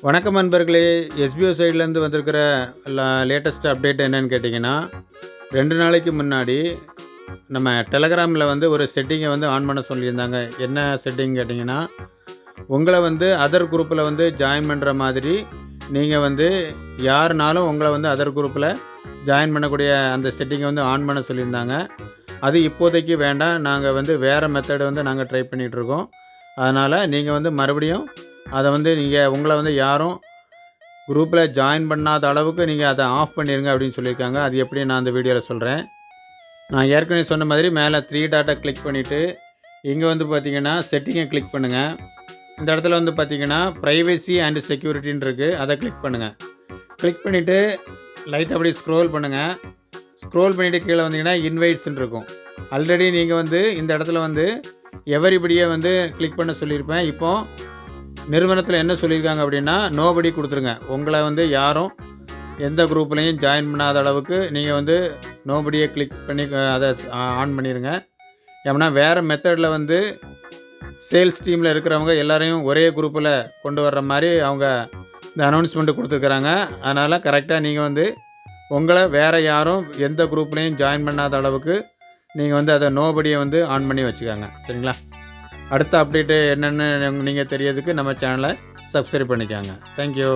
வணக்கம் நண்பர்களே. எஸ்பிஓ சைட்லேருந்து வந்திருக்கிற லேட்டஸ்ட் அப்டேட் என்னன்னு கேட்டிங்கன்னா, 2 நாளைக்கு முன்னாடி நம்ம டெலகிராமில் ஒரு செட்டிங்கை ஆன் பண்ண சொல்லியிருந்தாங்க. என்ன செட்டிங் கேட்டிங்கன்னா, உங்களை அதர் குரூப்பில் ஜாயின் பண்ணுற மாதிரி நீங்கள் யாருனாலும் உங்களை அதர் குரூப்பில் ஜாயின் பண்ணக்கூடிய அந்த செட்டிங்கை ஆன் பண்ண சொல்லியிருந்தாங்க. அது இப்போதைக்கு வேண்டாம். நாங்கள் வேறு மெத்தடு நாங்கள் ட்ரை பண்ணிகிட்ருக்கோம். அதனால் நீங்கள் மறுபடியும் அதை நீங்கள் உங்களை யாரும் குரூப்பில் ஜாயின் பண்ணாத அளவுக்கு நீங்கள் அதை ஆஃப் பண்ணிடுங்க அப்படின்னு சொல்லியிருக்காங்க. அது எப்படி நான் அந்த வீடியோவில் சொல்கிறேன். நான் ஏற்கனவே சொன்ன மாதிரி மேலே 3 டாட்டை கிளிக் பண்ணிவிட்டு இங்கே பார்த்திங்கன்னா செட்டிங்கை கிளிக் பண்ணுங்கள். இந்த இடத்துல பார்த்திங்கன்னா ப்ரைவசி அண்ட் செக்யூரிட்டின்னு இருக்குது. அதை கிளிக் பண்ணுங்கள். கிளிக் பண்ணிவிட்டு லைட் அப்படி ஸ்க்ரோல் பண்ணுங்கள். ஸ்க்ரோல் பண்ணிவிட்டு கீழே வந்தீங்கன்னா இன்வைட்ஸ்ன்னு இருக்கும். ஆல்ரெடி நீங்கள் இந்த இடத்துல எவரிபடியை கிளிக் பண்ண சொல்லியிருப்பேன். இப்போது நிறுவனத்தில் என்ன சொல்லியிருக்காங்க அப்படின்னா, நோபடி கொடுத்துருங்க. உங்களை யாரும் எந்த குரூப்லேயும் ஜாயின் பண்ணாத அளவுக்கு நீங்கள் நோபடியை கிளிக் பண்ணி அதை ஆன் பண்ணிடுங்க. ஏன்னா வேறு மெத்தடில் சேல்ஸ் டீமில் இருக்கிறவங்க எல்லாரையும் ஒரே குரூப்பில் கொண்டு வர்ற மாதிரி அவங்க இந்த அனௌன்ஸ்மெண்ட்டு கொடுத்துருக்குறாங்க. அதனால் கரெக்டாக நீங்கள் உங்களை வேறு யாரும் எந்த குரூப்லேயும் ஜாயின் பண்ணாத அளவுக்கு நீங்கள் அதை நோபடியை ஆன் பண்ணி வச்சுக்கோங்க. சரிங்களா? அடுத்த அப்டேட்டு என்னென்னு நீங்கள் தெரியறதுக்கு நம்ம சேனலை சப்ஸ்கிரைப் பண்ணிக்கோங்க. தேங்க்யூ.